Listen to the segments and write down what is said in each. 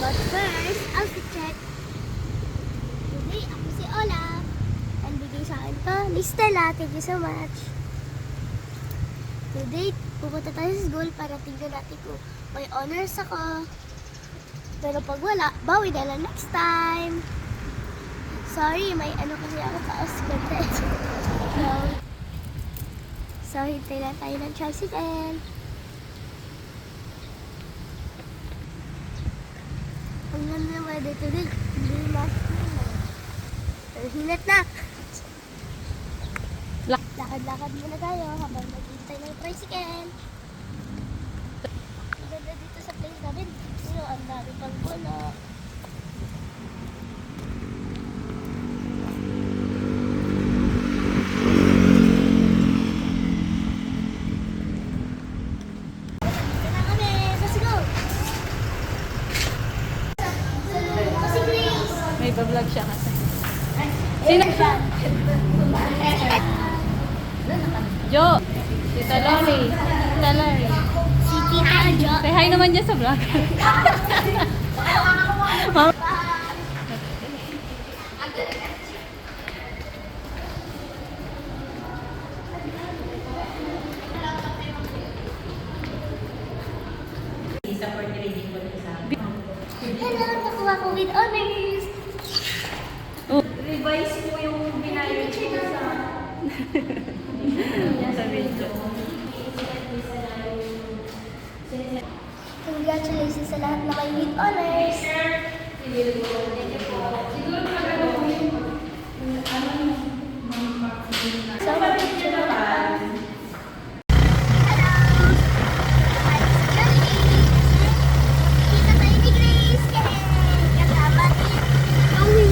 But first, outfit check. Today, ako si Olaf. And bigay sa akin to ni Stella. Thank you so much. Today, pupunta tayo sa school para tingnan natin kung may honors ako. Pero pag wala, bawi na lang next time. Sorry, may ano kasi ako taas content. So, hintay lang tayo ng tricycle. Ang ganda ng weather today. Hindi pero hinat na. Lakad-lakad muna tayo habang naghihintay ng tricycle. Ang ganda dito sa place namin. Ang dami pang puno. May bablog siya kasi. Sino siya? Jo! Tita Lori. Tita Lori. Si Tita Jo. Say hi naman niya sa vlog. Hello, nakuha ko with honors. Oh. Revise mo yung binayad ko sa video. Congratulations sa lahat na may with honors. So, picture mo na. Kita tayo ni Grace. Yay! Kasama ni Chloe.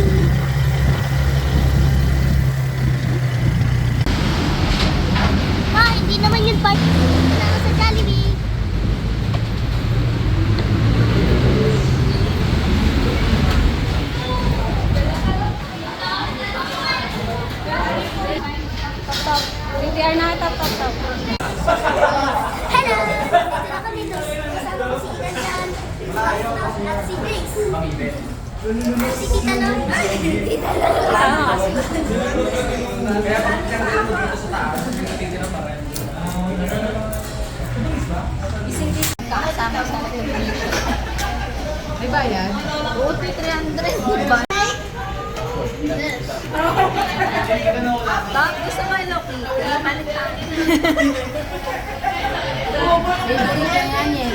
Ma, hindi naman yun part. Wala ko sa Jollibee. VTR na, top. Hello! Sila kami doon. Kasama ko si Ian dyan. At si Grace. At si Tita Lon. Tita Lon. Kasama sa may bayad? Oo, 300. Diba? Bakit gusto mo yung Loki? Palit akin. Bibili ka nga niya.